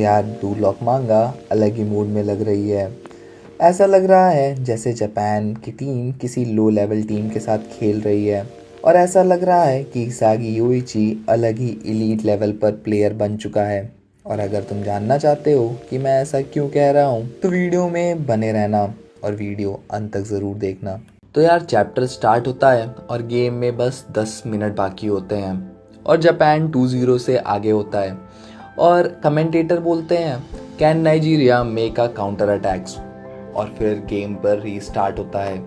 यार blue lock मांगा अलग ही मूड में लग रही है। ऐसा लग रहा है जैसे जापान की टीम किसी लो लेवल टीम के साथ खेल रही है। और ऐसा लग रहा है कि इसागी योइची अलग ही एलीट लेवल पर प्लेयर बन चुका है। और अगर तुम जानना चाहते हो कि मैं ऐसा क्यों कह रहा हूँ तो वीडियो में बने रहना और वीडियो अंत तक ज़रूर देखना। तो यार चैप्टर स्टार्ट होता है और गेम में बस 10 मिनट बाकी होते हैं और जापान 2-0 से आगे होता है। और कमेंटेटर बोलते हैं can Nigeria make a counter attacks. और फिर गेम पर रीस्टार्ट होता है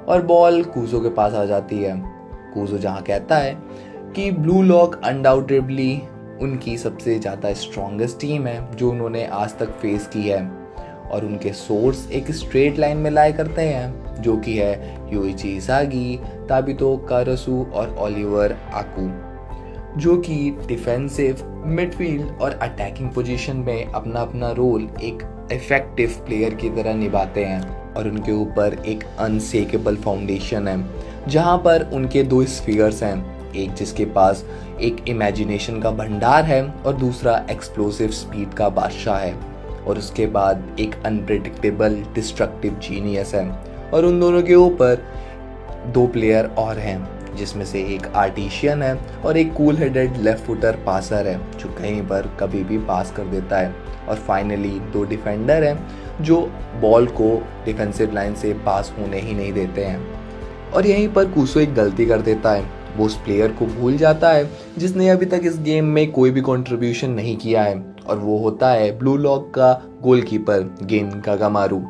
और बॉल कूजो के पास आ जाती है। कूजो जहाँ कहता है कि ब्लू लॉक अनडाउटेडली उनकी सबसे ज़्यादा स्ट्रॉन्गेस्ट टीम है जो उन्होंने आज तक फेस की है। और उनके सोर्स एक स्ट्रेट लाइन में लाए करते हैं जो कि है योइची इसागी, ताबितो कारसु और ओलिवर आकू, जो कि डिफेंसिव, मिडफील्ड और अटैकिंग पोजीशन में अपना अपना रोल एक इफेक्टिव प्लेयर की तरह निभाते हैं। और उनके ऊपर एक अनशेकेबल फाउंडेशन है जहां पर उनके दो स्फीयर्स हैं, एक जिसके पास एक इमेजिनेशन का भंडार है और दूसरा एक्सप्लोसिव स्पीड का बादशाह है। और उसके बाद एक अनप्रेडिक्टेबल डिस्ट्रक्टिव जीनियस है। और उन दोनों के ऊपर दो प्लेयर और हैं जिसमें से एक आर्टिशियन है और एक cool headed left footer passer है जो कहीं पर कभी भी पास कर देता है। और फाइनली दो डिफेंडर हैं जो बॉल को डिफेंसिव लाइन से पास होने ही नहीं देते हैं। और यहीं पर कूसो एक गलती कर देता है, वो उस प्लेयर को भूल जाता है जिसने अभी तक इस गेम में कोई भी कंट्रीब्यूशन नहीं किया है। और वो होता है ब्लू लॉक का गोलकीपर गेन कागामारू।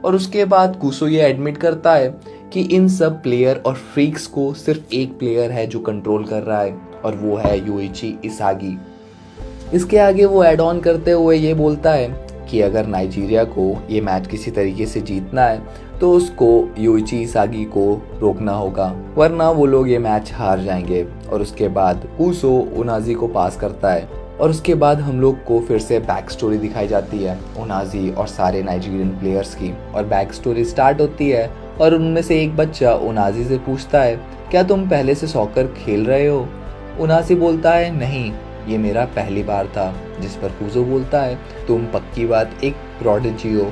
और उसके बाद कूसो ये एडमिट करता है कि इन सब प्लेयर और फ्रीक्स को सिर्फ एक प्लेयर है जो कंट्रोल कर रहा है और वो है योइची इसागी। इसके आगे वो ऐड ऑन करते हुए ये बोलता है कि अगर नाइजीरिया को ये मैच किसी तरीके से जीतना है तो उसको योइची इसागी को रोकना होगा, वरना वो लोग ये मैच हार जाएंगे। और उसके बाद कूसो उनाजी को पास करता है और उसके बाद हम लोग को फिर से बैक स्टोरी दिखाई जाती है उनाजी और सारे नाइजीरियन प्लेयर्स की। और बैक स्टोरी स्टार्ट होती है और उनमें से एक बच्चा उनाजी से पूछता है क्या तुम पहले से सॉकर खेल रहे हो? उनाजी बोलता है नहीं, ये मेरा पहली बार था। जिस पर कूजो बोलता है तुम पक्की बात एक प्रोडिजी हो।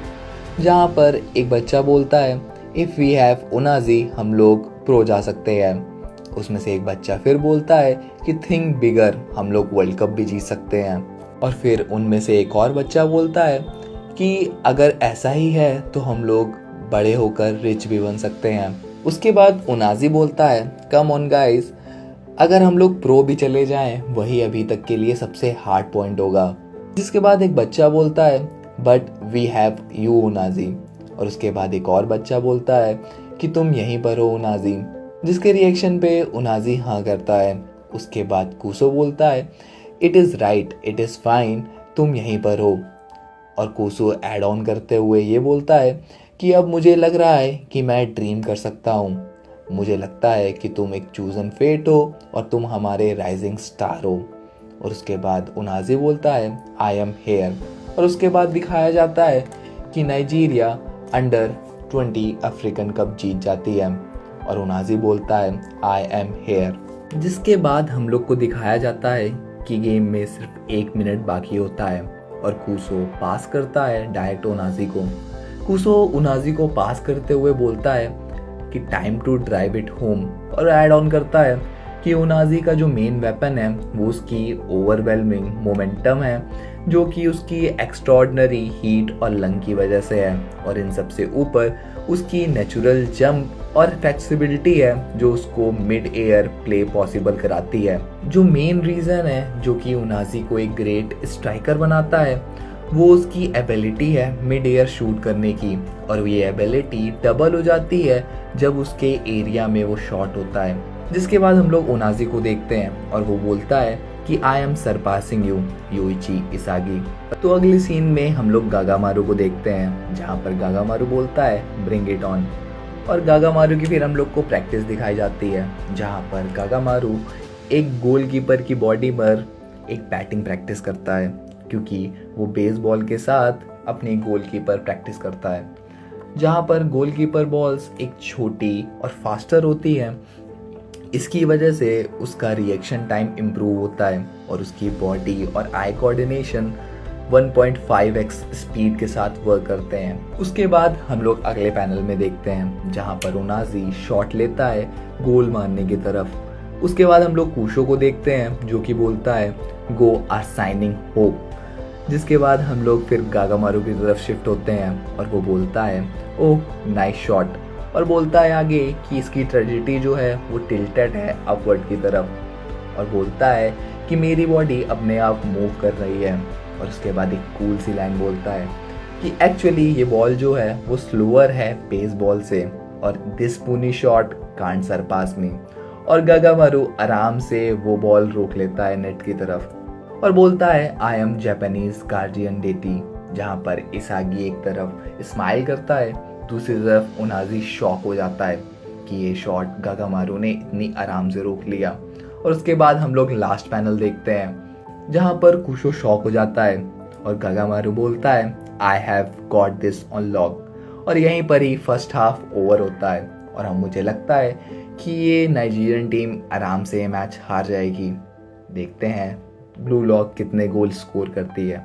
जहाँ पर एक बच्चा बोलता है इफ़ वी हैव उनाजी हम लोग प्रो जा सकते हैं। उसमें से एक बच्चा फिर बोलता है कि थिंक बिगर हम लोग वर्ल्ड कप भी जीत सकते हैं। और फिर उनमें से एक और बच्चा बोलता है कि अगर ऐसा ही है तो हम लोग बड़े होकर रिच भी बन सकते हैं। उसके बाद उनाजी बोलता है कम ऑन गाइस, अगर हम लोग प्रो भी चले जाएं वही अभी तक के लिए सबसे हार्ड पॉइंट होगा। जिसके बाद एक बच्चा बोलता है बट वी हैव यू उनाजी। और उसके बाद एक और बच्चा बोलता है कि तुम यहीं पर हो उनाजी, जिसके रिएक्शन पे उनाजी हाँ करता है। उसके बाद कूसो बोलता है it is right, it is fine, तुम यहीं पर हो। और कूसो ऐड ऑन करते हुए ये बोलता है कि अब मुझे लग रहा है कि मैं ड्रीम कर सकता हूँ। मुझे लगता है कि तुम एक चूजन फेट हो और तुम हमारे राइजिंग स्टार हो। और उसके बाद उनाजी बोलता है आई एम हेयर। और उसके बाद दिखाया जाता है कि नाइजीरिया अंडर 20 अफ्रीकन कप जीत जाती है और उनाजी बोलता है आई एम हेयर। जिसके बाद हम लोग को दिखाया जाता है कि गेम में सिर्फ 1 मिनट बाकी होता है और कूसो पास करता है डायरेक्ट उनाजी को। कूसो उनाजी को पास करते हुए बोलता है कि time to drive it home. और ऐड ऑन करता है कि उनाजी का जो मेन वेपन है वो उसकी ओवरवेलमिंग मोमेंटम है जो कि उसकी एक्स्ट्रॉर्डनरी हीट और लंग की वजह से है। और इन सबसे ऊपर उसकी नेचुरल जंप और फ्लेक्सिबिलिटी है जो उसको मिड एयर प्ले पॉसिबल कराती है। जो मेन रीज़न है जो कि उनाजी को एक ग्रेट स्ट्राइकर बनाता है वो उसकी एबिलिटी है मिड एयर शूट करने की। और ये एबिलिटी डबल हो जाती है जब उसके एरिया में वो शॉट होता है। जिसके बाद हम लोग उनाजी को देखते हैं और वो बोलता है कि I am surpassing you Yoichi Isagi. तो अगली सीन में हम लोग गागामारू को देखते हैं जहाँ पर गागामारू बोलता है ब्रिंग इट ऑन। और गागामारू की फिर हम लोग को प्रैक्टिस दिखाई जाती है जहाँ पर गागामारू एक गोलकीपर की बॉडी पर एक बैटिंग प्रैक्टिस करता है क्योंकि वो बेसबॉल के साथ अपनी गोलकीपर प्रैक्टिस करता है। जहाँ पर गोलकीपर बॉल्स एक छोटी और फास्टर होती है, इसकी वजह से उसका रिएक्शन टाइम इम्प्रूव होता है और उसकी बॉडी और आई कोऑर्डिनेशन 1.5x स्पीड के साथ वर्क करते हैं। उसके बाद हम लोग अगले पैनल में देखते हैं जहाँ पर ओनाजी शॉट लेता है गोल मारने की तरफ। उसके बाद हम लोग कूशो को देखते हैं जो कि बोलता है गो आर साइनिंग होप। जिसके बाद हम लोग फिर गागामारू की तरफ शिफ्ट होते हैं और वो बोलता है ओह नाइस शॉट, और बोलता है आगे कि इसकी ट्रेजेडिटी जो है वो टिल्टेड है अपवर्ड की तरफ, और बोलता है कि मेरी बॉडी अपने आप मूव कर रही है। और उसके बाद एक कूल सी लाइन बोलता है कि एक्चुअली ये बॉल जो है वो स्लोअर है बेस बॉल से, और दिस पुनी शॉट कांट सरपास मी। और गागामारू आराम से वो बॉल रोक लेता है नेट की तरफ और बोलता है I am Japanese guardian deity. जहाँ पर इसागी एक तरफ स्माइल करता है, दूसरी तरफ ओनाजी शॉक हो जाता है कि ये शॉट गागामारू ने इतनी आराम से रोक लिया। और उसके बाद हम लोग लास्ट पैनल देखते हैं जहाँ पर कुशो शॉक हो जाता है और गागामारू बोलता है I have got this on lock. और यहीं पर ही फर्स्ट हाफ ओवर होता है और हम मुझे लगता है कि ये नाइजीरियन टीम आराम से ये मैच हार जाएगी। देखते हैं ब्लू लॉक कितने गोल स्कोर करती है।